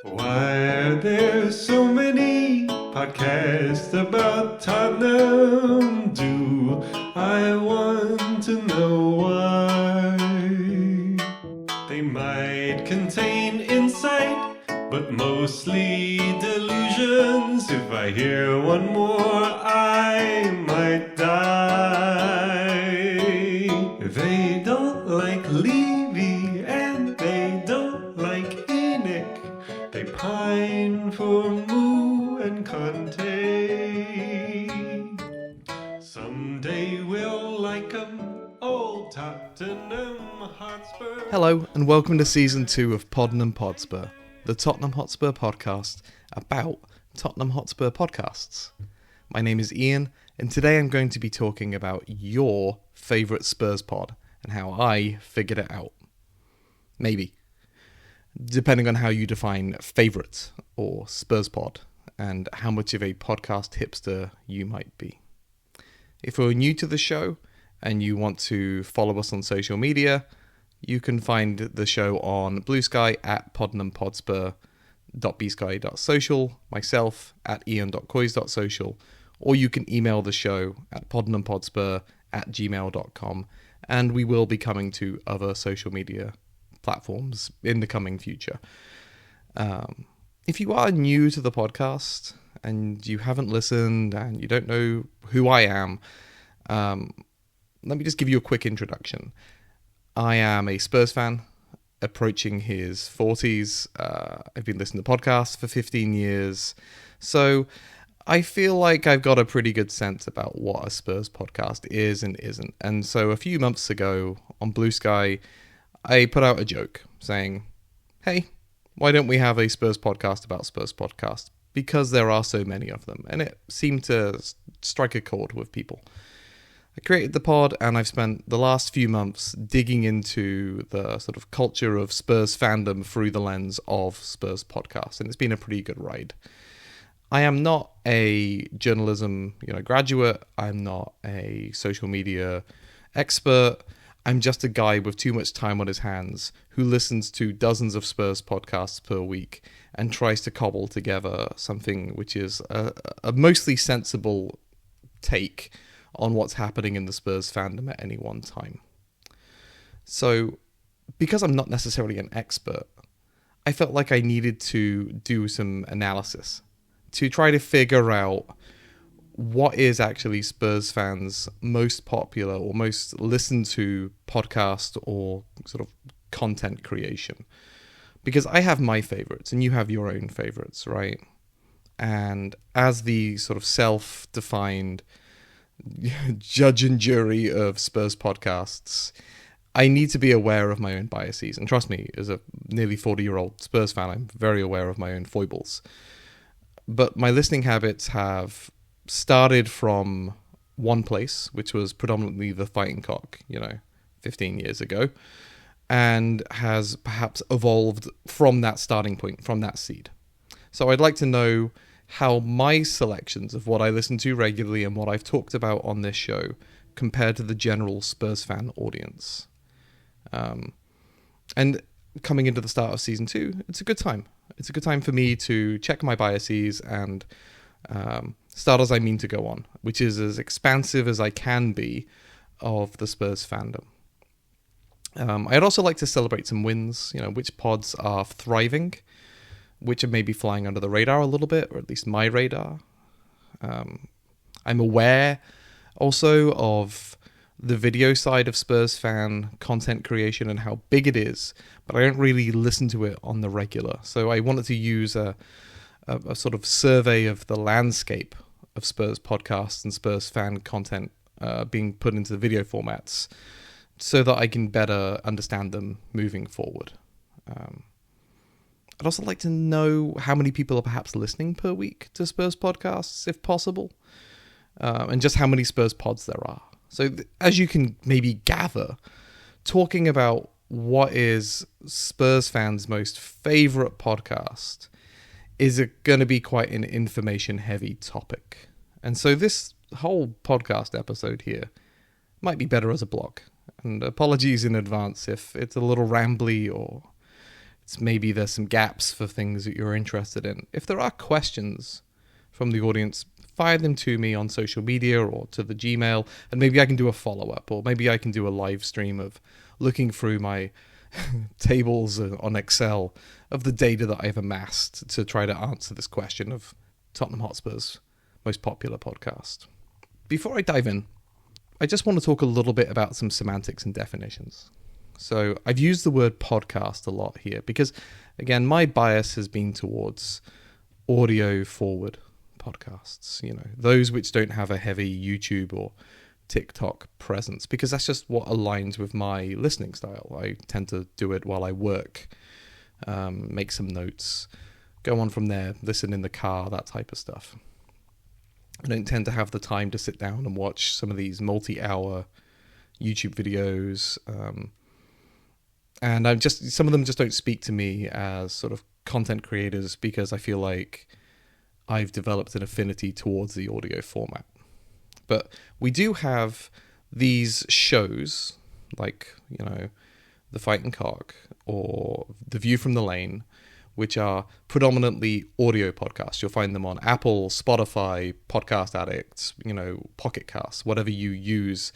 Why are there so many podcasts about Tottenham? Do I want to know why? They might contain insight, but mostly delusions. If I hear one more, I might die. They don't like Levy and they don't like Enoch. They pine for Moo and Conte. Someday we'll like 'em, old Tottenham Hotspur. Hello and welcome to Season 2 of Poddenham Podspur, the Tottenham Hotspur podcast about Tottenham Hotspur podcasts. My name is Ian and today I'm going to be talking about your favourite Spurs pod and how I figured it out. Maybe. Depending on how you define favourite or Spurs pod and how much of a podcast hipster you might be. If you're new to the show and you want to follow us on social media, you can find the show on Bluesky at poddenhampodspur.bsky.social, myself at ian.coys.social, or you can email the show at poddenhampodspur@gmail.com, and we will be coming to other social media platforms in the coming future. If you are new to the podcast and you haven't listened and you don't know who I am, let me just give you a quick introduction. I am a Spurs fan, approaching his 40s. I've been listening to podcasts for 15 years, so I feel like I've got a pretty good sense about what a Spurs podcast is and isn't. And so a few months ago on Bluesky, I put out a joke saying, hey, why don't we have a Spurs podcast about Spurs podcasts? Because there are so many of them. And it seemed to strike a chord with people. I created the pod and I've spent the last few months digging into the sort of culture of Spurs fandom through the lens of Spurs podcasts. And it's been a pretty good ride. I am not a journalism graduate. I'm not a social media expert. I'm just a guy with too much time on his hands who listens to dozens of Spurs podcasts per week and tries to cobble together something which is a mostly sensible take on what's happening in the Spurs fandom at any one time. So, because I'm not necessarily an expert, I felt like I needed to do some analysis to try to figure out what is actually Spurs fans' most popular or most listened to podcast or sort of content creation. Because I have my favorites and you have your own favorites, right? And as the sort of self-defined judge and jury of Spurs podcasts, I need to be aware of my own biases. And trust me, as a nearly 40-year-old Spurs fan, I'm very aware of my own foibles. But my listening habits have started from one place, which was predominantly the Fighting Cock, 15 years ago, and has perhaps evolved from that starting point, from that seed. So I'd like to know how my selections of what I listen to regularly and what I've talked about on this show compare to the general Spurs fan audience. And coming into the start of season 2, it's a good time. It's a good time for me to check my biases and start as I mean to go on, which is as expansive as I can be of the Spurs fandom. I'd also like to celebrate some wins, which pods are thriving, which are maybe flying under the radar a little bit, or at least my radar. I'm aware also of the video side of Spurs fan content creation and how big it is, but I don't really listen to it on the regular. So I wanted to use a sort of survey of the landscape of Spurs podcasts and Spurs fan content being put into the video formats so that I can better understand them moving forward. I'd also like to know how many people are perhaps listening per week to Spurs podcasts, if possible, and just how many Spurs pods there are. So as you can maybe gather, talking about what is Spurs fans' most favourite podcast is going to be quite an information-heavy topic. And so this whole podcast episode here might be better as a blog. And apologies in advance if it's a little rambly or maybe there's some gaps for things that you're interested in. If there are questions from the audience, fire them to me on social media or to the Gmail, and maybe I can do a follow-up, or maybe I can do a live stream of looking through my tables on Excel of the data that I've amassed to try to answer this question of Tottenham Hotspur's most popular podcast. Before I dive in, I just want to talk a little bit about some semantics and definitions. So I've used the word podcast a lot here because, again, my bias has been towards audio-forward podcasts, those which don't have a heavy YouTube or TikTok presence, because that's just what aligns with my listening style. I tend to do it while I work, make some notes, go on from there, listen in the car, that type of stuff. I don't tend to have the time to sit down and watch some of these multi-hour YouTube videos, and some of them just don't speak to me as sort of content creators, because I feel like I've developed an affinity towards the audio format. But we do have these shows like, The Fighting Cock or The View from the Lane, which are predominantly audio podcasts. You'll find them on Apple, Spotify, Podcast Addict, Pocket Casts, whatever you use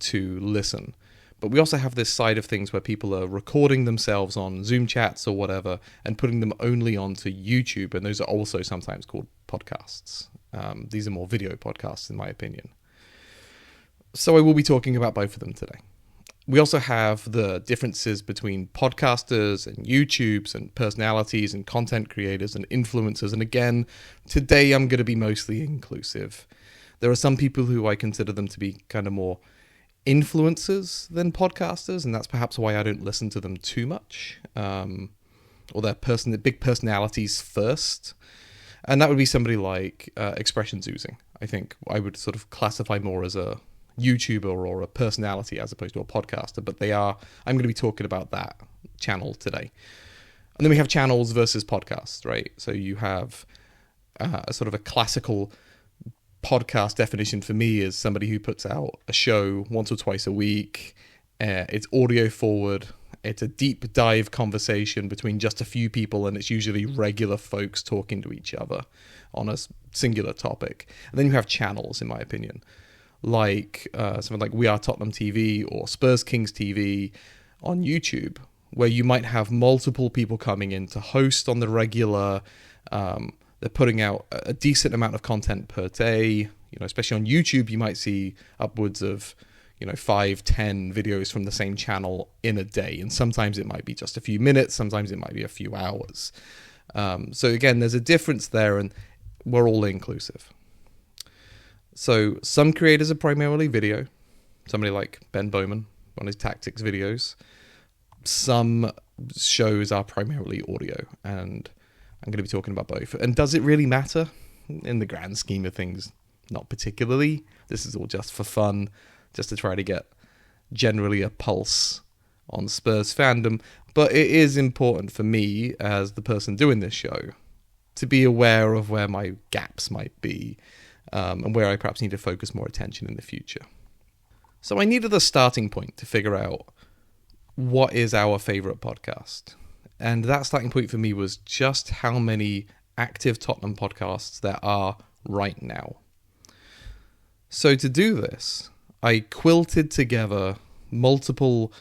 to listen. But we also have this side of things where people are recording themselves on Zoom chats or whatever and putting them only onto YouTube, and those are also sometimes called podcasts. These are more video podcasts, in my opinion. So I will be talking about both of them today. We also have the differences between podcasters and YouTubes and personalities and content creators and influencers. And again, today I'm going to be mostly inclusive. There are some people who I consider them to be kind of more influencers than podcasters, and that's perhaps why I don't listen to them too much, or they're big personalities first, and that would be somebody like ExpressionsOozing. I think I would sort of classify more as a YouTuber or a personality as opposed to a podcaster, but I'm going to be talking about that channel today. And then we have channels versus podcasts, right? So you have a sort of a classical podcast definition for me is somebody who puts out a show once or twice a week. It's audio forward. It's a deep dive conversation between just a few people, and it's usually regular folks talking to each other on a singular topic. And then you have channels, in my opinion, like something like We Are Tottenham TV or Spurs Kings TV on YouTube, where you might have multiple people coming in to host on the regular. They're putting out a decent amount of content per day. Especially on YouTube, you might see upwards of 5-10 videos from the same channel in a day, and sometimes it might be just a few minutes, sometimes it might be a few hours. So again, there's a difference there, and we're all inclusive. So some creators are primarily video, somebody like Ben Bowman on his tactics videos. Some shows are primarily audio, and I'm going to be talking about both. And does it really matter? In the grand scheme of things, not particularly. This is all just for fun, just to try to get generally a pulse on Spurs fandom. But it is important for me, as the person doing this show, to be aware of where my gaps might be, and where I perhaps need to focus more attention in the future. So I needed a starting point to figure out what is our favourite podcast. And that starting point for me was just how many active Tottenham podcasts there are right now. So to do this, I quilted together multiple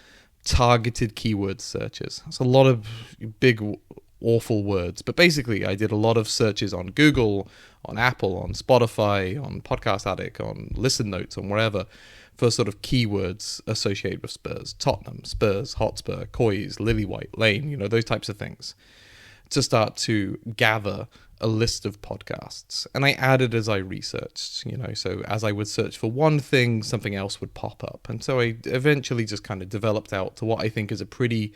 targeted keyword searches. That's a lot of big, awful words. But basically, I did a lot of searches on Google, on Apple, on Spotify, on Podcast Addict, on Listen Notes, on wherever, for sort of keywords associated with Spurs. Tottenham, Spurs, Hotspur, COYS, Lily-White, Lane, those types of things, to start to gather a list of podcasts. And I added as I researched, so as I would search for one thing, something else would pop up. And so I eventually just kind of developed out to what I think is a pretty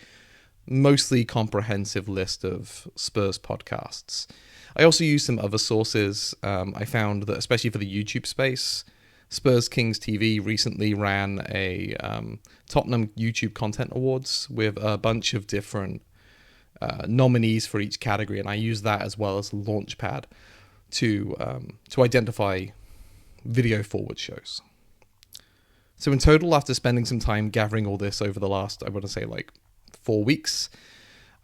mostly comprehensive list of Spurs podcasts. I also used some other sources. I found that, especially for the YouTube space, Spurs Kings TV recently ran a Tottenham YouTube Content Awards with a bunch of different nominees for each category, and I used that as well as a launchpad to identify video forward shows. So in total, after spending some time gathering all this over the last, I want to say 4 weeks,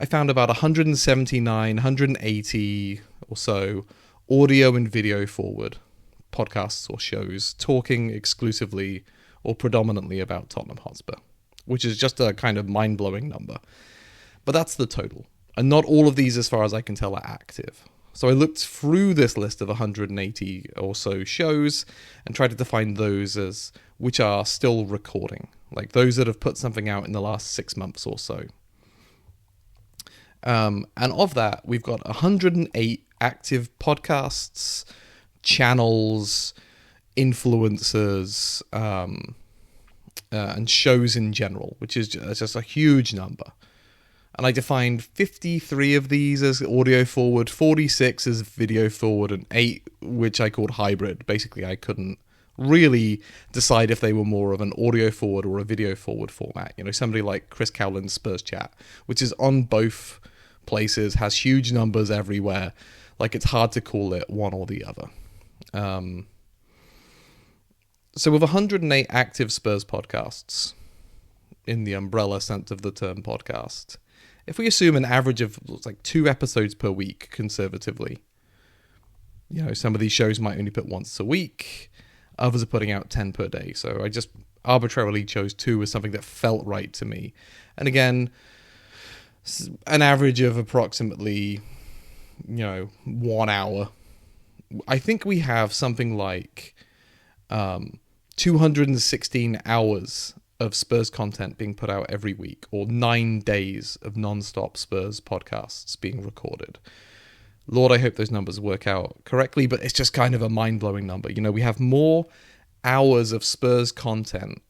I found about 179, 180 or so audio and video forward podcasts or shows talking exclusively or predominantly about Tottenham Hotspur, which is just a kind of mind-blowing number. But that's the total. And not all of these, as far as I can tell, are active. So I looked through this list of 180 or so shows and tried to find those as which are still recording, like those that have put something out in the last 6 months or so. And of that, we've got 108 active podcasts, channels, influencers, and shows in general, which is just a huge number. And I defined 53 of these as audio forward, 46 as video forward, and 8 which I called hybrid. Basically, I couldn't really decide if they were more of an audio forward or a video forward format. You know, somebody like Chris Cowlin's Spurs Chat, which is on both places, has huge numbers everywhere. Like, it's hard to call it one or the other. So with 108 active Spurs podcasts, in the umbrella sense of the term podcast, if we assume an average of like 2 episodes per week, conservatively, you know, some of these shows might only put once a week, others are putting out 10 per day. So I just arbitrarily chose 2 as something that felt right to me. And again, an average of approximately, 1 hour. I think we have something like 216 hours of Spurs content being put out every week, or 9 days of non-stop Spurs podcasts being recorded. Lord, I hope those numbers work out correctly, but it's just kind of a mind-blowing number. You know, we have more hours of Spurs content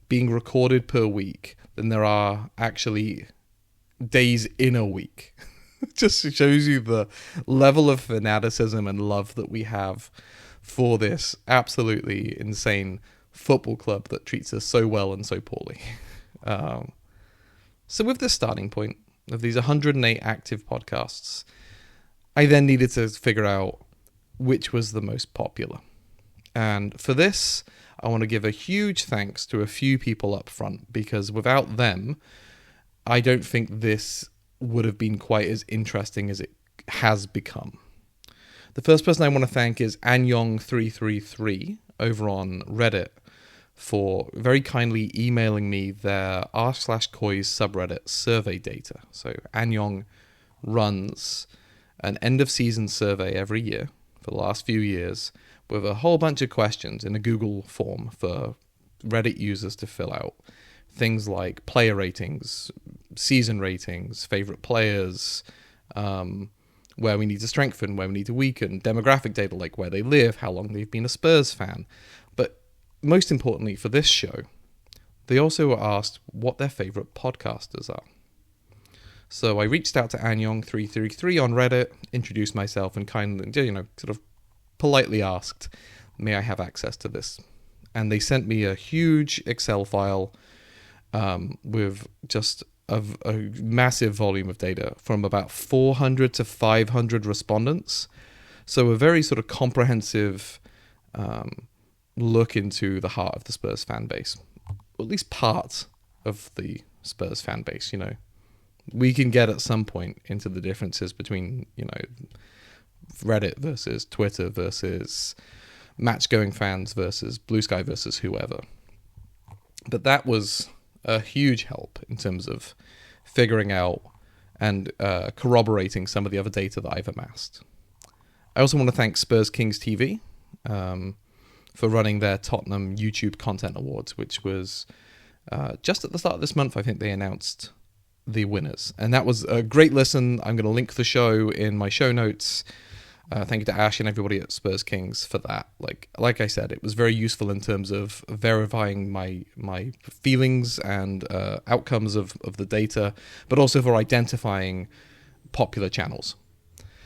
being recorded per week than there are actually days in a week. It just shows you the level of fanaticism and love that we have for this absolutely insane football club that treats us so well and so poorly. So with this starting point of these 108 active podcasts, I then needed to figure out which was the most popular. And for this, I want to give a huge thanks to a few people up front, because without them, I don't think this would have been quite as interesting as it has become. The first person I want to thank is Anyong333 over on Reddit for very kindly emailing me their r/COYS subreddit survey data. So Anyong runs an end-of-season survey every year for the last few years with a whole bunch of questions in a Google form for Reddit users to fill out. Things like player ratings, season ratings, favorite players, where we need to strengthen, where we need to weaken, demographic data like where they live, how long they've been a Spurs fan. But most importantly for this show, they also were asked what their favorite podcasters are. So I reached out to Anyong333 on Reddit, introduced myself, and kindly, sort of politely asked, may I have access to this? And they sent me a huge Excel file with just a massive volume of data from about 400 to 500 respondents. So a very sort of comprehensive look into the heart of the Spurs fan base, or at least part of the Spurs fan base. You know, we can get at some point into the differences between, Reddit versus Twitter versus match-going fans versus Bluesky versus whoever. But that was a huge help in terms of figuring out and corroborating some of the other data that I've amassed. I also want to thank Spurs Kings TV for running their Tottenham YouTube Content Awards, which was just at the start of this month. I think they announced the winners, and that was a great listen. I'm going to link the show in my show notes. Thank you to Ash and everybody at Spurs Kings for that. Like I said, it was very useful in terms of verifying my feelings and outcomes of the data, but also for identifying popular channels.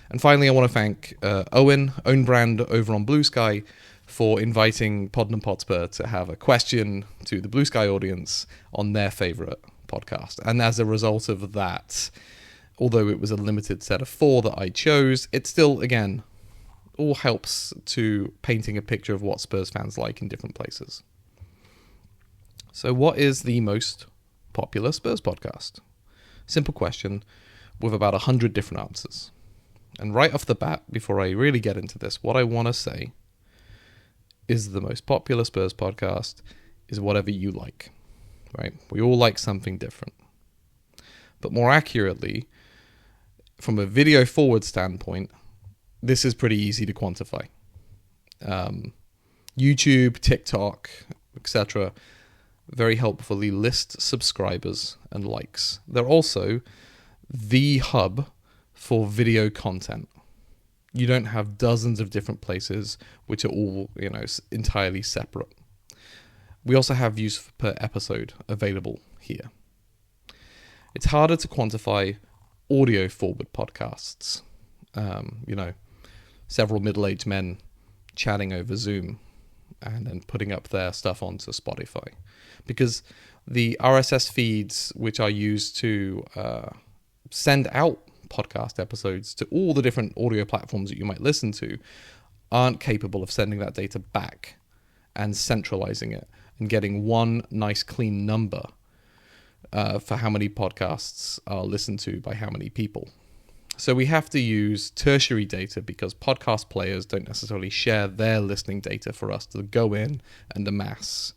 And finally, I want to thank Owen, Own Brand over on Bluesky, for inviting Poddenham Podspur to have a question to the Bluesky audience on their favourite podcast. And as a result of that, although it was a limited set of 4 that I chose, it still, again, all helps to painting a picture of what Spurs fans like in different places. So what is the most popular Spurs podcast? Simple question. with about 100 different answers. And right off the bat, before I really get into this, what I want to say is the most popular Spurs podcast is whatever you like, right? We all like something different. But more accurately, from a video forward standpoint, this is pretty easy to quantify. YouTube, TikTok, etc. very helpfully list subscribers and likes. They're also the hub for video content. You don't have dozens of different places which are all, entirely separate. We also have views per episode available here. It's harder to quantify audio forward podcasts. Several middle-aged men chatting over Zoom and then putting up their stuff onto Spotify. Because the RSS feeds which are used to send out podcast episodes to all the different audio platforms that you might listen to aren't capable of sending that data back and centralizing it and getting one nice clean number for how many podcasts are listened to by how many people. So we have to use tertiary data because podcast players don't necessarily share their listening data for us to go in and amass.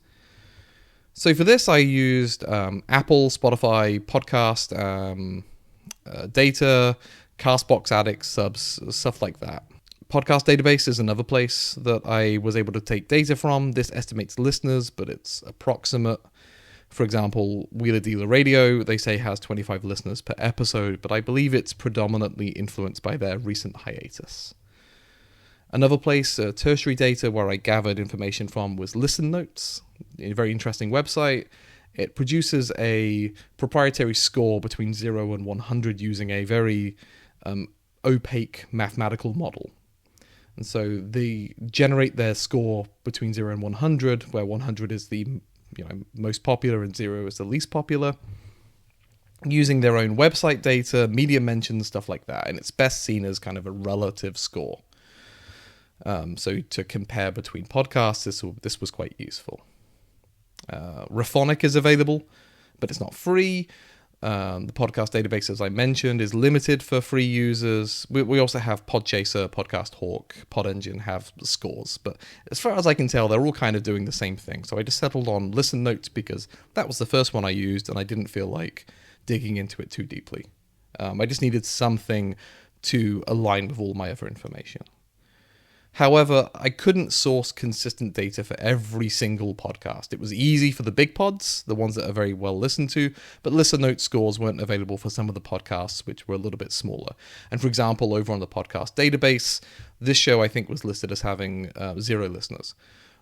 So for this, I used Apple, Spotify, podcast data, Castbox Addict subs, stuff like that. Podcast Database is another place that I was able to take data from. This estimates listeners, but it's approximate. For example, Wheeler Dealer Radio, they say has 25 listeners per episode, but I believe it's predominantly influenced by their recent hiatus. Another place, tertiary data, where I gathered information from was Listen Notes, a very interesting website. It produces a proprietary score between 0 and 100 using a very opaque mathematical model. And so they generate their score between 0 and 100, where 100 is the most popular and 0 is the least popular, using their own website data, media mentions, stuff like that. And it's best seen as kind of a relative score. So to compare between podcasts, this was quite useful. Raphonic is available, but it's not free. The podcast database, as I mentioned, is limited for free users. We also have Podchaser, Podcast Hawk, Podengine have scores, but as far as I can tell, they're all kind of doing the same thing. So I just settled on Listen Notes because that was the first one I used, and I didn't feel like digging into it too deeply. I just needed something to align with all my other information. However, I couldn't source consistent data for every single podcast. It was easy for the big pods, the ones that are very well listened to, but Listen Note scores weren't available for some of the podcasts which were a little bit smaller. And for example, over on the podcast database, this show I think was listed as having 0 listeners,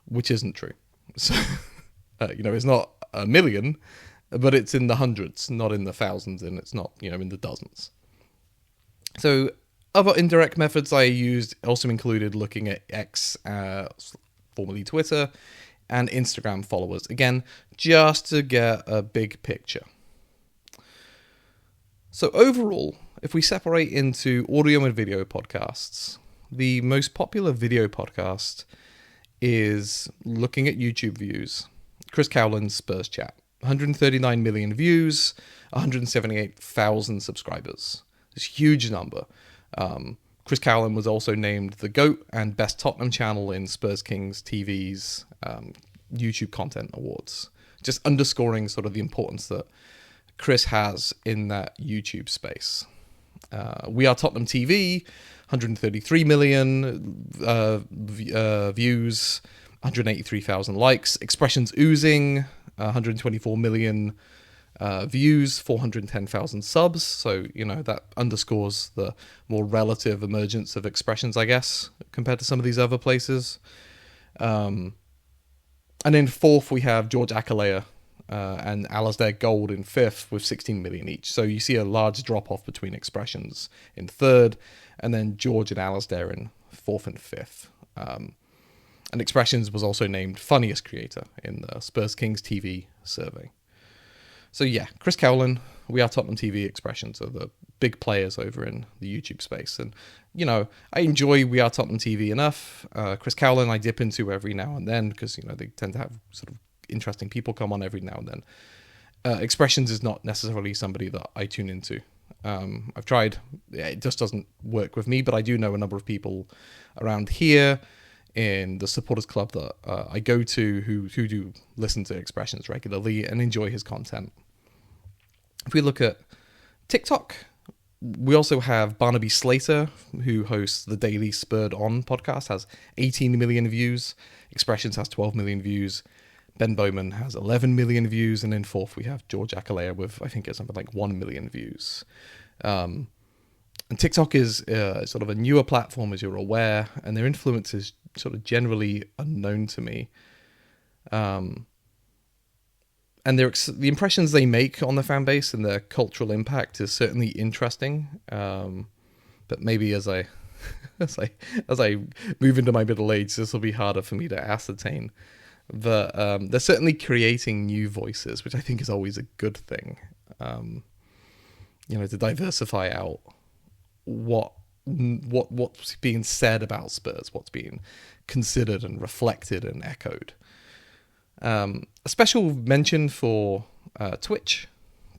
which isn't true. So, it's not a million, but it's in the hundreds, not in the thousands, and it's not, in the dozens. So, other indirect methods I used also included looking at X, formerly Twitter, and Instagram followers. Again, just to get a big picture. So overall, if we separate into audio and video podcasts, the most popular video podcast is looking at YouTube views. Chris Cowlin's Spurs Chat. 139 million views, 178,000 subscribers. It's a huge number. Chris Cowlin was also named the GOAT and Best Tottenham Channel in Spurs Kings TV's YouTube Content Awards. Just underscoring sort of the importance that Chris has in that YouTube space. We Are Tottenham TV, 133 million views, 183,000 likes. ExpressionsOozing, 124 million views, 410,000 subs. So, that underscores the more relative emergence of expressions, I guess, compared to some of these other places. And in fourth, we have George Acchilea and Alasdair Gold in fifth with 16 million each. So you see a large drop-off between expressions in third, and then George and Alasdair in fourth and fifth. And Expressions was also named funniest creator in the Spurs Kings TV survey. So yeah, Chris Cowlin, We Are Tottenham TV, Expressions are the big players over in the YouTube space. And, I enjoy We Are Tottenham TV enough. Chris Cowlin I dip into every now and then because, they tend to have sort of interesting people come on every now and then. Expressions is not necessarily somebody that I tune into. I've tried. Yeah, it just doesn't work with me, but I do know a number of people around here in the supporters club that I go to who do listen to Expressions regularly and enjoy his content. If we look at TikTok, we also have Barnaby Slater, who hosts the daily Spurred On podcast, has 18 million views. Expressions has 12 million views. Ben Bowman has 11 million views. And in fourth, we have George Acchilea with, I think it's something like 1 million views. And TikTok is sort of a newer platform, as you're aware, and their influence is sort of generally unknown to me. And the impressions they make on the fan base and their cultural impact is certainly interesting. But maybe as I move into my middle age, this will be harder for me to ascertain. But they're certainly creating new voices, which I think is always a good thing. To diversify out what's being said about Spurs, what's being considered and reflected and echoed. A special mention for Twitch,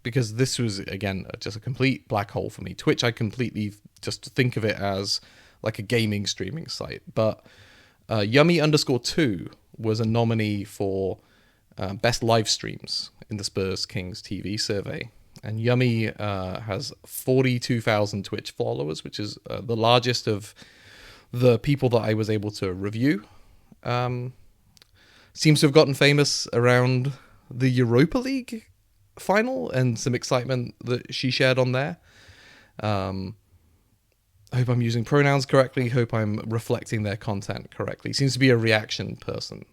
because this was, again, just a complete black hole for me. Twitch, I completely just think of it as like a gaming streaming site. But Yummy_2 was a nominee for best live streams in the Spurs Kings TV survey. And Yummy has 42,000 Twitch followers, which is the largest of the people that I was able to review. Seems to have gotten famous around the Europa League final and some excitement that she shared on there. I hope I'm using pronouns correctly. Hope I'm reflecting their content correctly. Seems to be a reaction person.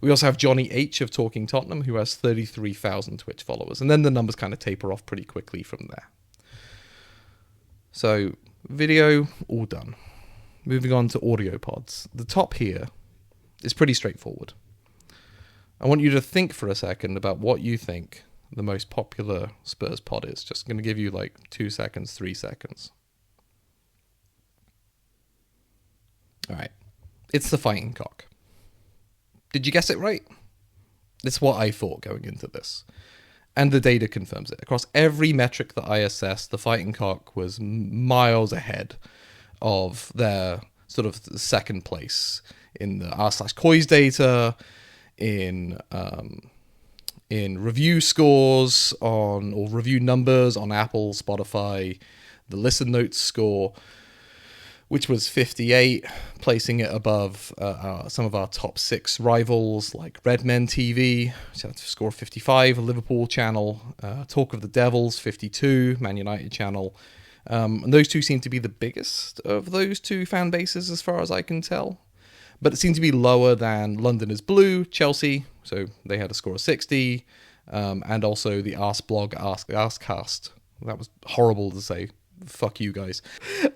We also have Johnny H of Talking Tottenham, who has 33,000 Twitch followers. And then the numbers kind of taper off pretty quickly from there. So, video, all done. Moving on to audio pods. The top here is pretty straightforward. I want you to think for a second about what you think the most popular Spurs pod is. Just going to give you like 2 seconds, 3 seconds. All right. It's the Fighting Cock. Did you guess it right? It's what I thought going into this. And the data confirms it. Across every metric that I assessed, the Fighting Cock was miles ahead of their sort of second place in the r/COYS data, in review scores or review numbers on Apple, Spotify, the Listen Notes score, which was 58, placing it above some of our top 6 rivals, like Redmen TV, which had a score of 55, a Liverpool channel, Talk of the Devils, 52, Man United channel. And those two seem to be the biggest of those two fan bases, as far as I can tell. But it seemed to be lower than London is Blue, Chelsea, so they had a score of 60, and also the Arsblog, Arscast. That was horrible to say. Fuck you guys.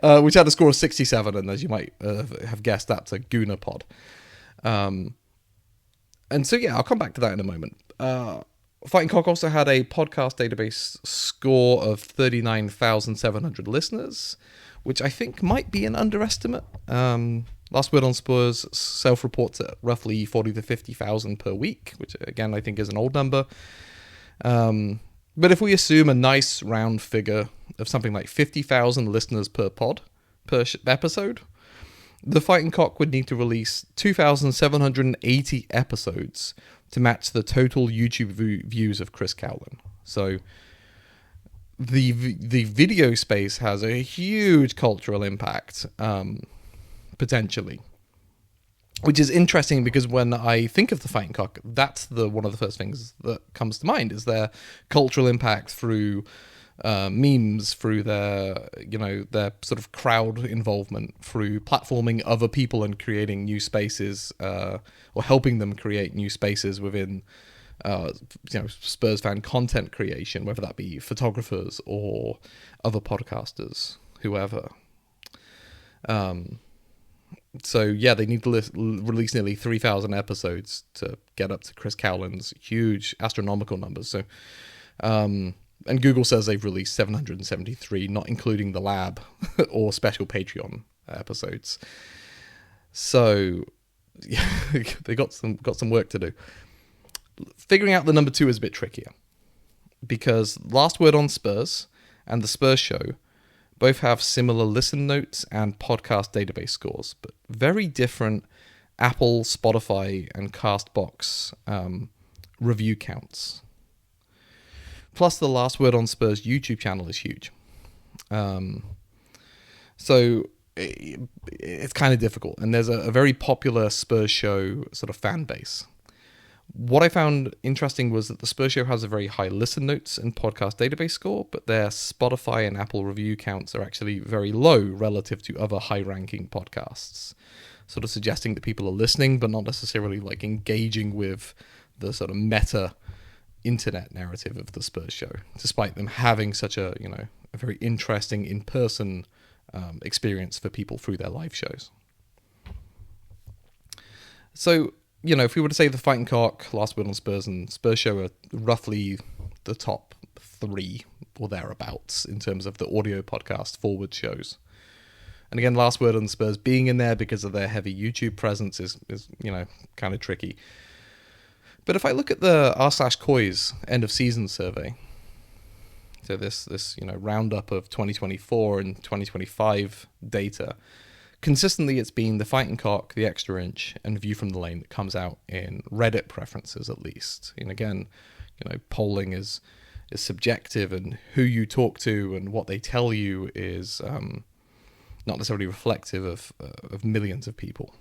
Which had a score of 67, and as you might have guessed, that's a Gooner pod. And so, yeah, I'll come back to that in a moment. Fighting Cock also had a podcast database score of 39,700 listeners, which I think might be an underestimate. Last Word on Spurs self-reports at roughly 40 to 50,000 per week, which, again, I think is an old number. But if we assume a nice round figure of something like 50,000 listeners per pod, per episode, the Fighting Cock would need to release 2,780 episodes to match the total YouTube views of Chris Cowlin. So the video space has a huge cultural impact, potentially. Which is interesting because when I think of the Fighting Cock, that's one of the first things that comes to mind is their cultural impact through memes, through their sort of crowd involvement, through platforming other people and creating new spaces, or helping them create new spaces within Spurs fan content creation, whether that be photographers or other podcasters, whoever. So, yeah, they need to release nearly 3,000 episodes to get up to Chris Cowlin's huge astronomical numbers. So, and Google says they've released 773, not including the lab or special Patreon episodes. So, yeah, they got some work to do. Figuring out the number 2 is a bit trickier because Last Word on Spurs and the Spurs Show both have similar listen notes and podcast database scores, but very different Apple, Spotify, and CastBox review counts. Plus, the Last Word on Spurs YouTube channel is huge. So it's kind of difficult, and there's a very popular Spurs Show sort of fan base. What I found interesting was that the Spurs Show has a very high listen notes and podcast database score, but their Spotify and Apple review counts are actually very low relative to other high-ranking podcasts, sort of suggesting that people are listening, but not necessarily like engaging with the sort of meta internet narrative of the Spurs Show, despite them having such a very interesting in-person experience for people through their live shows. So, if we were to say the Fighting Cock, Last Word on Spurs, and Spurs Show are roughly the top 3 or thereabouts in terms of the audio podcast forward shows. And again, Last Word on Spurs being in there because of their heavy YouTube presence is kind of tricky. But if I look at the r/COYS end of season survey, so this roundup of 2024 and 2025 data, consistently it's been the Fighting Cock, the Extra Inch, and View from the Lane that comes out in Reddit preferences at least. And again, polling is subjective, and who you talk to and what they tell you is not necessarily reflective of millions of people.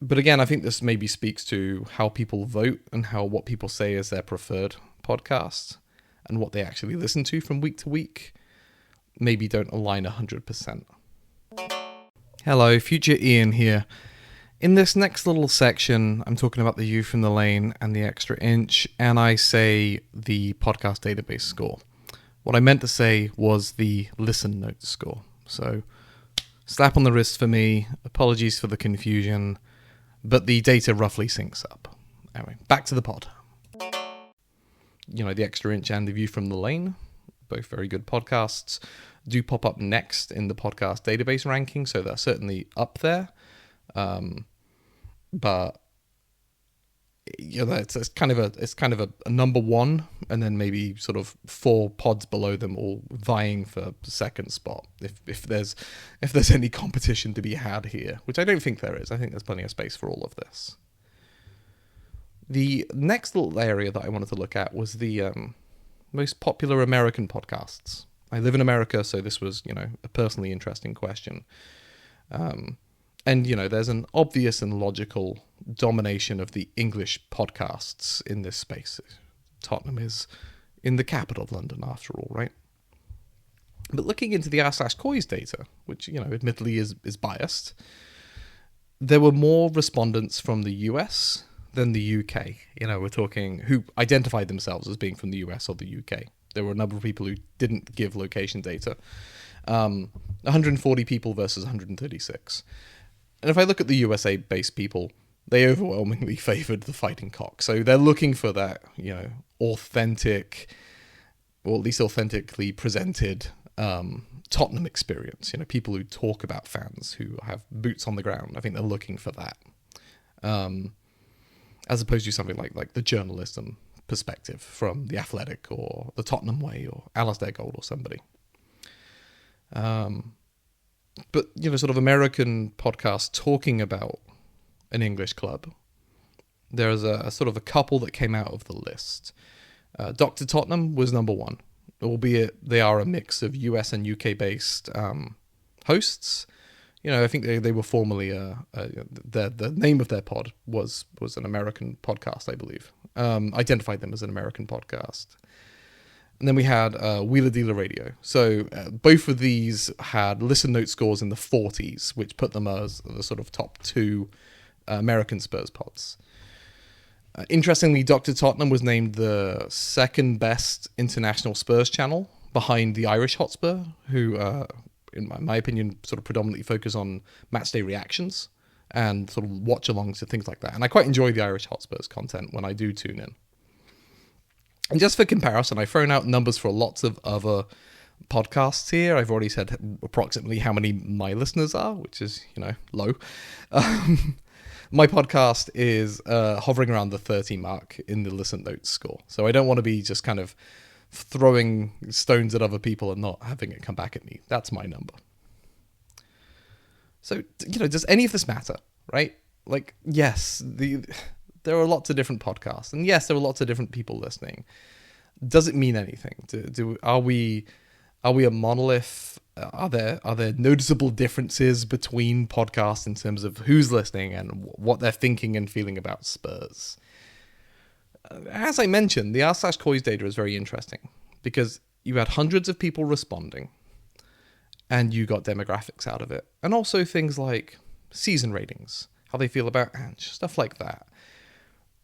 But again, I think this maybe speaks to how people vote and what people say is their preferred podcast and what they actually listen to from week to week maybe don't align 100%. Hello, future Ian here. In this next little section, I'm talking about the View from the Lane and the Extra Inch, and I say the podcast database score. What I meant to say was the listen notes score. So, slap on the wrist for me, apologies for the confusion, but the data roughly syncs up. Anyway, back to the pod. The Extra Inch and the View from the Lane, both very good podcasts, do pop up next in the podcast database ranking, so they're certainly up there. But it's kind of a number one, and then maybe sort of 4 pods below them, all vying for the second spot. If there's any competition to be had here, which I don't think there is. I think there's plenty of space for all of this. The next little area that I wanted to look at was the most popular American podcasts. I live in America, so this was, a personally interesting question. And, there's an obvious and logical domination of the English podcasts in this space. Tottenham is in the capital of London, after all, right? But looking into the r/COYS data, which, admittedly is biased, there were more respondents from the US than the UK. We're talking who identified themselves as being from the US or the UK. There were a number of people who didn't give location data. 140 people versus 136. And if I look at the USA-based people, they overwhelmingly favoured the Fighting Cock. So they're looking for that, authentic, or at least authentically presented Tottenham experience. People who talk about fans, who have boots on the ground. I think they're looking for that. As opposed to something like the journalism perspective from The Athletic or The Tottenham Way or Alasdair Gold or somebody. But, sort of American podcasts talking about an English club, there's a sort of a couple that came out of the list. Dr. Tottenham was number 1, albeit they are a mix of US and UK-based hosts. I think they were formerly the name of their pod was an American podcast, I believe. Identified them as an American podcast. And then we had Wheeler Dealer Radio. So both of these had listen note scores in the 40s, which put them as the sort of top 2 American Spurs pods. Interestingly, Dr. Tottenham was named the second best international Spurs channel behind the Irish Hotspur, who, in my opinion, sort of predominantly focus on matchday reactions and sort of watch-alongs and things like that. And I quite enjoy the Irish Hotspurs content when I do tune in. And just for comparison, I've thrown out numbers for lots of other podcasts here. I've already said approximately how many my listeners are, which is, low. My podcast is hovering around the 30 mark in the listen notes score. So I don't want to be just kind of throwing stones at other people and not having it come back at me. That's my number. So, does any of this matter, right? Like, yes, there are lots of different podcasts, and yes, there are lots of different people listening. Does it mean anything? Are we a monolith? Are there noticeable differences between podcasts in terms of who's listening and what they're thinking and feeling about Spurs? As I mentioned, the r/COYS data is very interesting because you had hundreds of people responding and you got demographics out of it. And also things like season ratings, how they feel about Ange, stuff like that.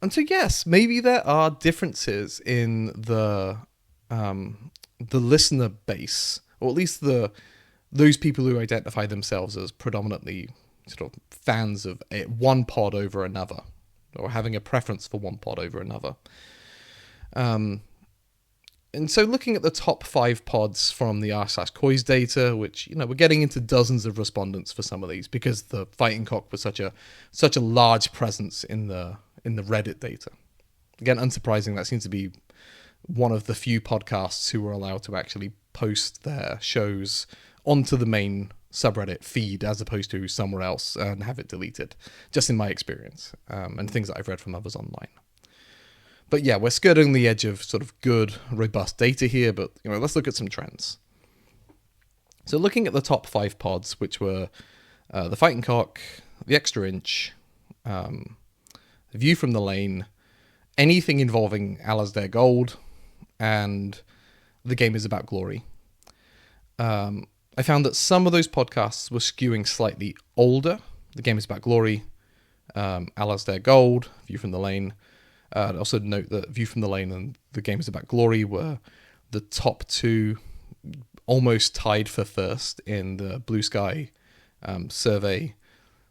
And so, yes, maybe there are differences in the listener base, or at least those people who identify themselves as predominantly sort of fans of one pod over another, or having a preference for one pod over another. And so looking at the top 5 pods from the r/COYS data, which, we're getting into dozens of respondents for some of these because the Fighting Cock was such a large presence in the Reddit data. Again, unsurprising, that seems to be one of the few podcasts who were allowed to actually post their shows onto the main subreddit feed as opposed to somewhere else and have it deleted, just in my experience, and things that I've read from others online. But yeah, we're skirting the edge of sort of good, robust data here, but let's look at some trends. So looking at the top 5 pods, which were the Fighting Cock, the Extra Inch, the View from the Lane, anything involving Alasdair Gold, and The Game is About Glory. I found that some of those podcasts were skewing slightly older. The Game is About Glory, Alasdair Gold, View from the Lane. I'd also note that View from the Lane and The Game is About Glory were the top 2, almost tied for first in the Bluesky survey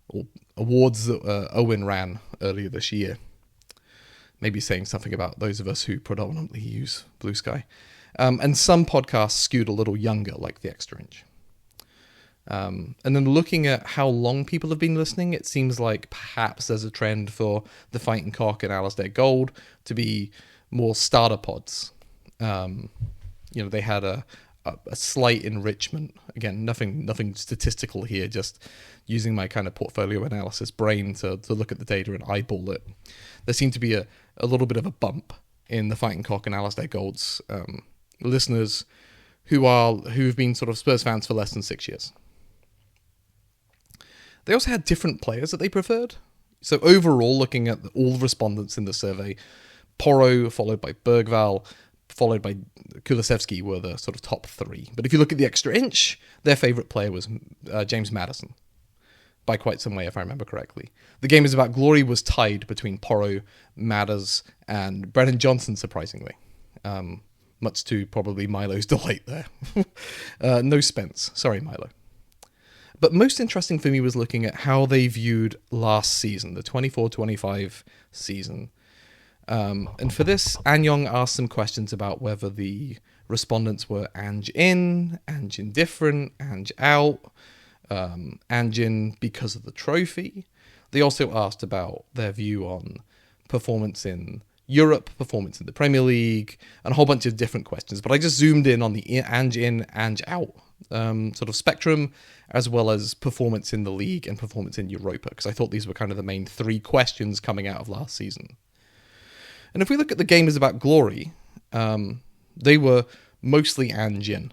or awards that Owen ran earlier this year. Maybe saying something about those of us who predominantly use Bluesky. And some podcasts skewed a little younger, like The Extra Inch. And then looking at how long people have been listening, it seems like perhaps there's a trend for the Fighting Cock and Alasdair Gold to be more starter pods. They had a slight enrichment. Again, nothing statistical here, just using my kind of portfolio analysis brain to look at the data and eyeball it. There seemed to be a little bit of a bump in the Fighting Cock and Alasdair Gold's listeners who've been sort of Spurs fans for less than 6 years. They also had different players that they preferred. So overall, looking at all the respondents in the survey, Porro, followed by Bergvall, followed by Kulusevski were the sort of top 3. But if you look at the Extra Inch, their favourite player was James Maddison, by quite some way, if I remember correctly. The Game is About Glory was tied between Porro, Madders, and Brennan Johnson, surprisingly. Much to probably Milo's delight there. No Spence. Sorry, Milo. But most interesting for me was looking at how they viewed last season, the 24-25 season. And for this, Anyong asked some questions about whether the respondents were Ange in, Ange indifferent, Ange out, Ange in because of the trophy. They also asked about their view on performance in Europe, performance in the Premier League, and a whole bunch of different questions. But I just zoomed in on the Ange in, Ange out sort of spectrum, as well as performance in the league and performance in Europa, because I thought these were kind of the main 3 questions coming out of last season. And if we look at The Game is About Glory, they were mostly Ange in,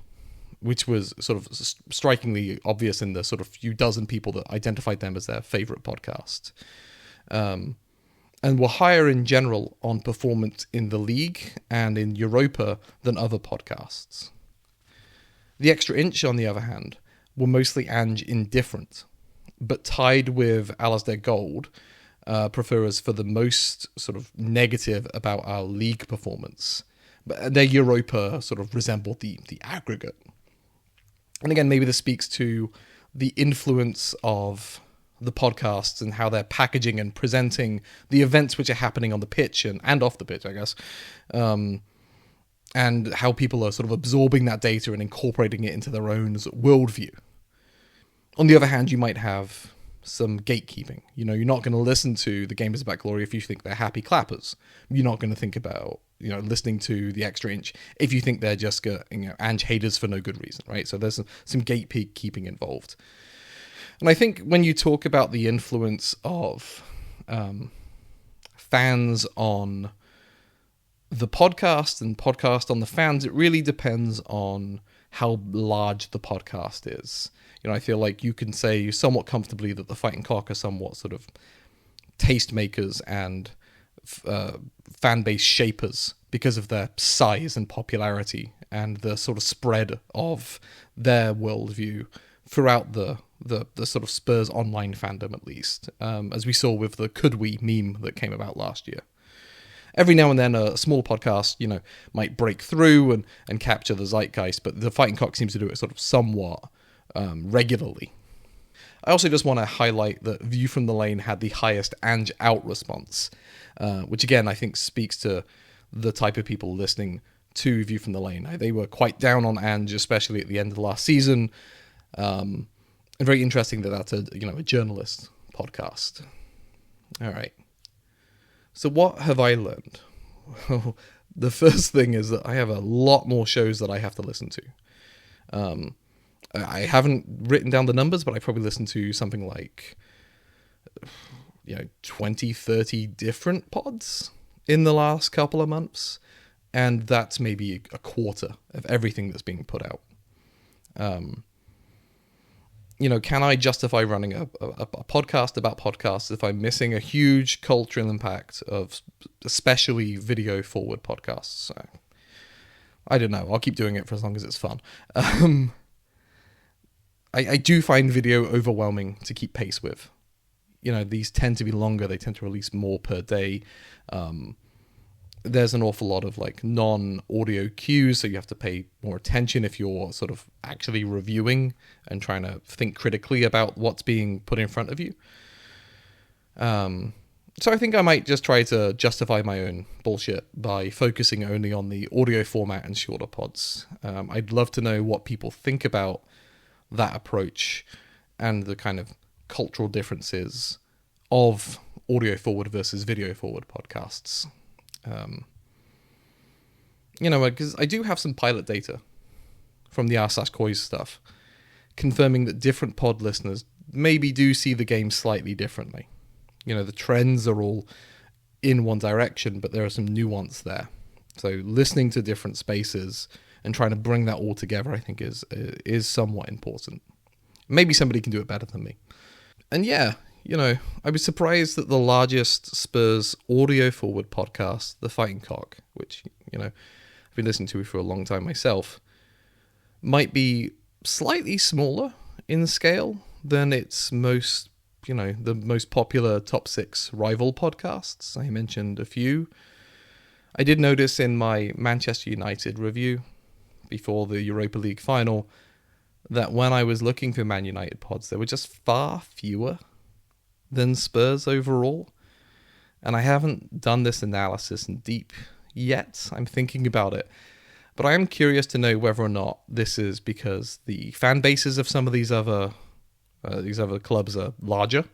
which was sort of strikingly obvious in the sort of few dozen people that identified them as their favourite podcast. And were higher in general on performance in the league and in Europa than other podcasts. The Extra Inch, on the other hand, were mostly Ange indifferent, but tied with Alasdair Gold, preferers for the most sort of negative about our league performance. But their Europa sort of resembled the aggregate. And again, maybe this speaks to the influence of the podcasts and how they're packaging and presenting the events which are happening on the pitch and off the pitch, I guess. And how people are sort of absorbing that data and incorporating it into their own worldview. On the other hand, you might have some gatekeeping. You're not going to listen to the Gamers About Glory if you think they're happy clappers. You're not going to think about, listening to the Extra Inch if you think they're just, Ange haters for no good reason, right? So there's some gatekeeping involved. And I think when you talk about the influence of fans on the podcast and podcast on the fans, it really depends on how large the podcast is. I feel like you can say somewhat comfortably that the Fighting Cock are somewhat sort of tastemakers and fan base shapers because of their size and popularity and the sort of spread of their worldview throughout the sort of Spurs online fandom, at least, as we saw with the Could We meme that came about last year. Every now and then a small podcast, might break through and capture the zeitgeist, but the Fighting Cock seems to do it sort of somewhat regularly. I also just want to highlight that View from the Lane had the highest Ange out response, which again I think speaks to the type of people listening to View from the Lane. They were quite down on Ange, especially at the end of the last season. And very interesting that that's a journalist podcast. All right. So what have I learned? Well, the first thing is that I have a lot more shows that I have to listen to. I haven't written down the numbers, but I probably listened to something like 20, 30 different pods in the last couple of months. And that's maybe a quarter of everything that's being put out. Can I justify running a podcast about podcasts if I'm missing a huge cultural impact of especially video forward podcasts? So, I don't know. I'll keep doing it for as long as it's fun. I do find video overwhelming to keep pace with. These tend to be longer. They tend to release more per day. There's an awful lot of non-audio cues, so you have to pay more attention if you're sort of actually reviewing and trying to think critically about what's being put in front of you. So I think I might just try to justify my own bullshit by focusing only on the audio format and shorter pods. I'd love to know what people think about that approach and the kind of cultural differences of audio forward versus video forward podcasts. Because I do have some pilot data from the r/COYS stuff confirming that different pod listeners maybe do see the game slightly differently. The trends are all in one direction, but there are some nuance there. So listening to different spaces and trying to bring that all together, I think is somewhat important. Maybe somebody can do it better than me. And yeah, I was surprised that the largest Spurs audio forward podcast, The Fighting Cock, which, I've been listening to for a long time myself, might be slightly smaller in scale than its most, the most popular top 6 rival podcasts. I mentioned a few. I did notice in my Manchester United review before the Europa League final that when I was looking for Man United pods, there were just far fewer than Spurs overall. And I haven't done this analysis in deep yet. I'm thinking about it. But I am curious to know whether or not this is because the fan bases of some of these other clubs are larger,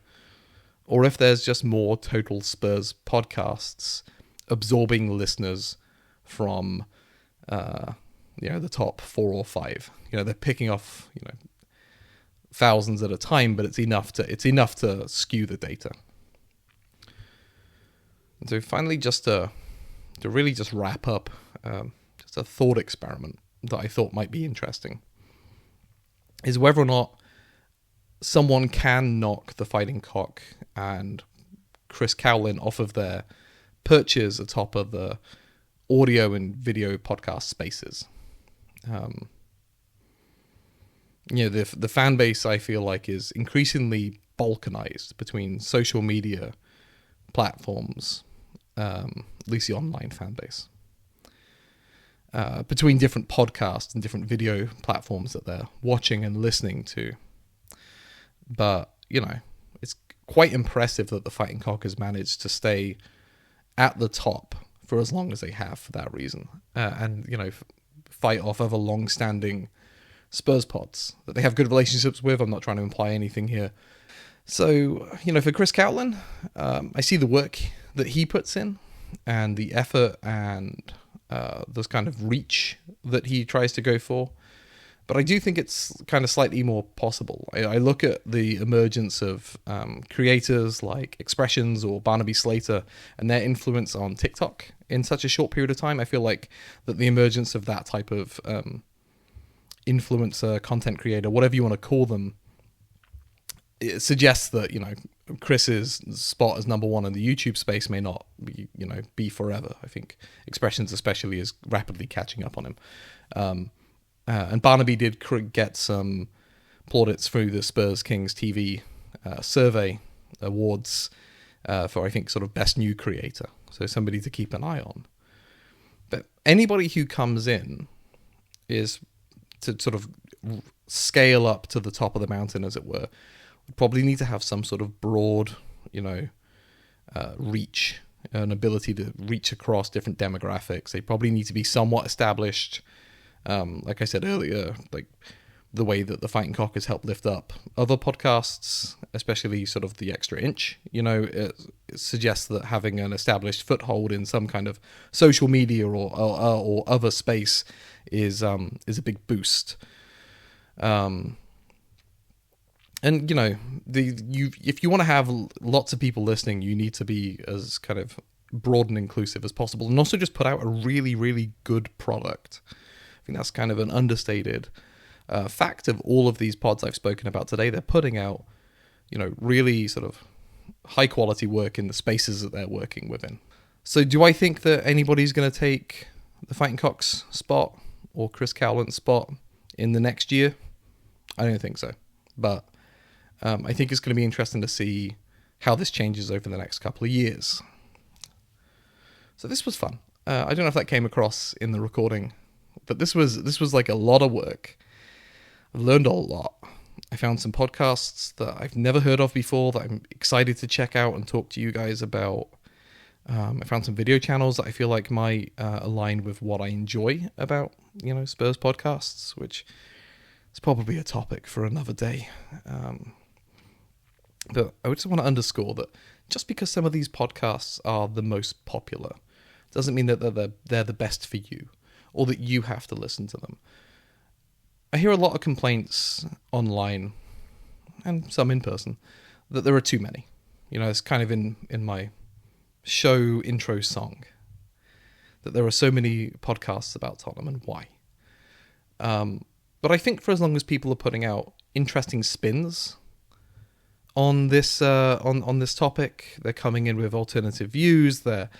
or if there's just more total Spurs podcasts absorbing listeners from the top 4 or 5. They're picking off thousands at a time, but it's enough to skew the data. And so finally, just to really just wrap up, just a thought experiment that I thought might be interesting is whether or not someone can knock the Fighting Cock and Chris Cowlin off of their perches atop of the audio and video podcast spaces. The fan base, I feel like, is increasingly balkanized between social media platforms, at least the online fan base, between different podcasts and different video platforms that they're watching and listening to. But, it's quite impressive that the Fighting Cock has managed to stay at the top for as long as they have for that reason. And fight off other long-standing Spurs pods that they have good relationships with. I'm not trying to imply anything here. So, for Chris Cowlin, I see the work that he puts in and the effort and this kind of reach that he tries to go for. But I do think it's kind of slightly more possible. I look at the emergence of creators like Expressions or Barnaby Slater and their influence on TikTok in such a short period of time. I feel like that the emergence of that type of influencer, content creator, whatever you want to call them, it suggests that, Chris's spot as number one in the YouTube space may not be forever. I think Expressions especially is rapidly catching up on him. And Barnaby did get some plaudits through the Spurs Kings TV survey awards for, I think, sort of best new creator. So somebody to keep an eye on. But anybody who comes in is to sort of scale up to the top of the mountain, as it were, would probably need to have some sort of broad, reach, an ability to reach across different demographics. They probably need to be somewhat established. Like I said earlier, like the way that the Fighting Cock has helped lift up other podcasts, especially sort of the Extra Inch, it suggests that having an established foothold in some kind of social media or other space is a big boost. And if you want to have lots of people listening, you need to be as kind of broad and inclusive as possible, and also just put out a really, really good product. I think that's kind of an understated fact of all of these pods I've spoken about today. They're putting out, really sort of high quality work in the spaces that they're working within. So do I think that anybody's going to take the Fighting Cock's spot or Chris Cowlin's spot in the next year? I don't think so. But I think it's going to be interesting to see how this changes over the next couple of years. So this was fun. I don't know if that came across in the recording, but this was like a lot of work. I've learned a lot. I found some podcasts that I've never heard of before that I'm excited to check out and talk to you guys about. I found some video channels that I feel like might align with what I enjoy about, Spurs podcasts, which is probably a topic for another day. But I just want to underscore that just because some of these podcasts are the most popular doesn't mean that they're the best for you or that you have to listen to them. I hear a lot of complaints online and some in person that there are too many. It's kind of in my show intro song that there are so many podcasts about Tottenham and why. But I think for as long as people are putting out interesting spins on this on this topic, they're coming in with alternative views, their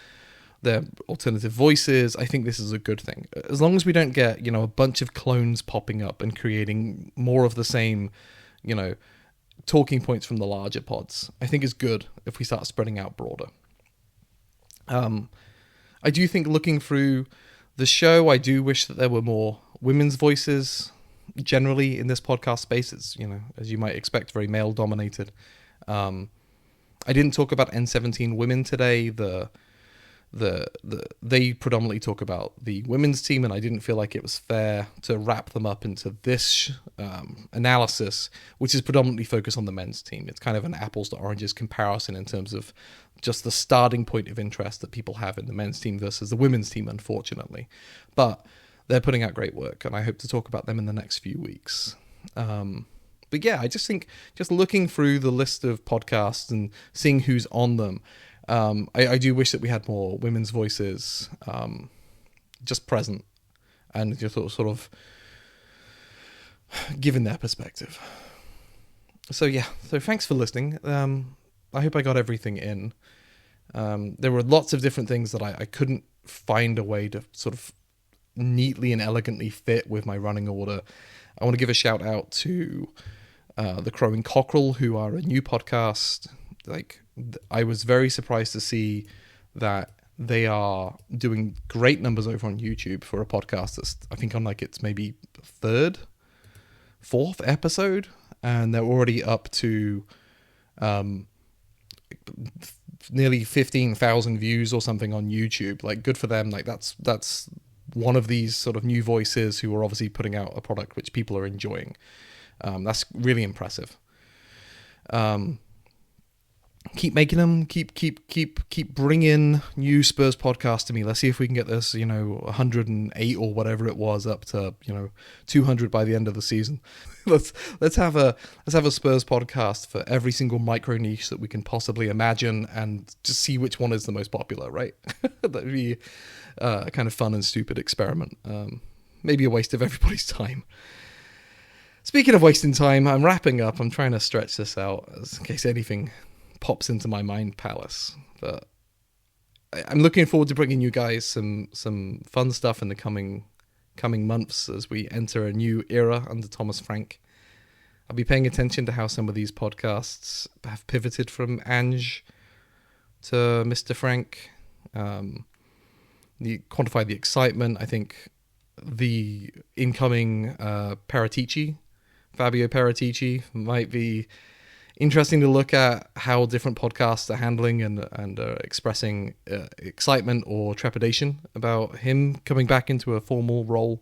alternative voices, I think this is a good thing. As long as we don't get, a bunch of clones popping up and creating more of the same, talking points from the larger pods, I think it's good if we start spreading out broader. I do think looking through the show, I do wish that there were more women's voices generally in this podcast space. It's, as you might expect, very male dominated. I didn't talk about N17 women today. They predominantly talk about the women's team, and I didn't feel like it was fair to wrap them up into this analysis, which is predominantly focused on the men's team. It's kind of an apples to oranges comparison in terms of just the starting point of interest that people have in the men's team versus the women's team, unfortunately. But they're putting out great work, and I hope to talk about them in the next few weeks. But yeah, I just think just looking through the list of podcasts and seeing who's on them, I do wish that we had more women's voices just present and just sort of given their perspective. So yeah, so thanks for listening. I hope I got everything in. There were lots of different things that I couldn't find a way to sort of neatly and elegantly fit with my running order. I want to give a shout out to the Crowing Cockerel, who are a new podcast. I was very surprised to see that they are doing great numbers over on YouTube for a podcast that's, I think, on its maybe fourth episode, and they're already up to nearly 15,000 views or something on YouTube. Good for them. That's one of these sort of new voices who are obviously putting out a product which people are enjoying. That's really impressive. keep making them, keep bringing new Spurs podcasts to me. Let's see if we can get this, 108 or whatever it was up to, 200 by the end of the season. let's have a Spurs podcast for every single micro niche that we can possibly imagine, and just see which one is the most popular, right? That'd be a kind of fun and stupid experiment. Maybe a waste of everybody's time. Speaking of wasting time, I'm wrapping up. I'm trying to stretch this out in case anything pops into my mind palace. But I'm looking forward to bringing you guys some fun stuff in the coming months as we enter a new era under Thomas Frank. I'll be paying attention to how some of these podcasts have pivoted from Ange to Mr. Frank. Quantify the excitement. I think the incoming Fabio Paratici, might be interesting to look at how different podcasts are handling and expressing excitement or trepidation about him coming back into a formal role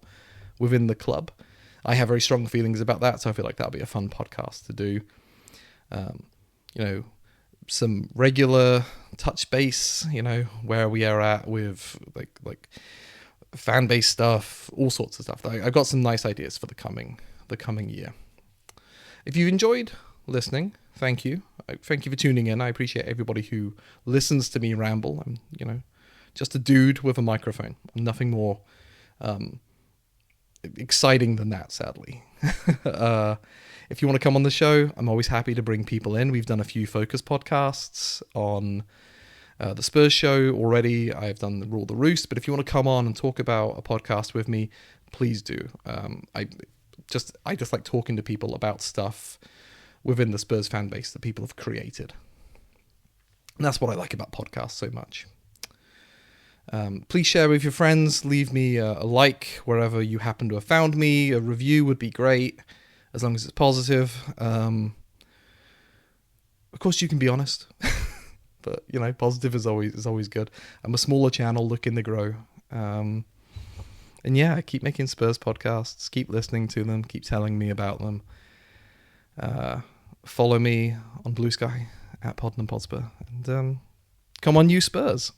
within the club. I have very strong feelings about that, so I feel like that'll be a fun podcast to do. Some regular touch base, where we are at with like fan base stuff, all sorts of stuff. I've got some nice ideas for the coming year. If you've enjoyed listening, thank you. Thank you for tuning in. I appreciate everybody who listens to me ramble. I'm, just a dude with a microphone. I'm nothing more exciting than that, sadly. If you want to come on the show, I'm always happy to bring people in. We've done a few focus podcasts on the Spurs show already. I've done the Rule the Roost, but if you want to come on and talk about a podcast with me, please do. I just like talking to people about stuff within the Spurs fan base that people have created. And that's what I like about podcasts so much. Please share with your friends. Leave me a like wherever you happen to have found me. A review would be great, as long as it's positive. Of course, you can be honest. But, positive is always good. I'm a smaller channel looking to grow. And yeah, keep making Spurs podcasts. Keep listening to them. Keep telling me about them. Follow me on Bluesky at Poddenham Podspur. And come on, you Spurs.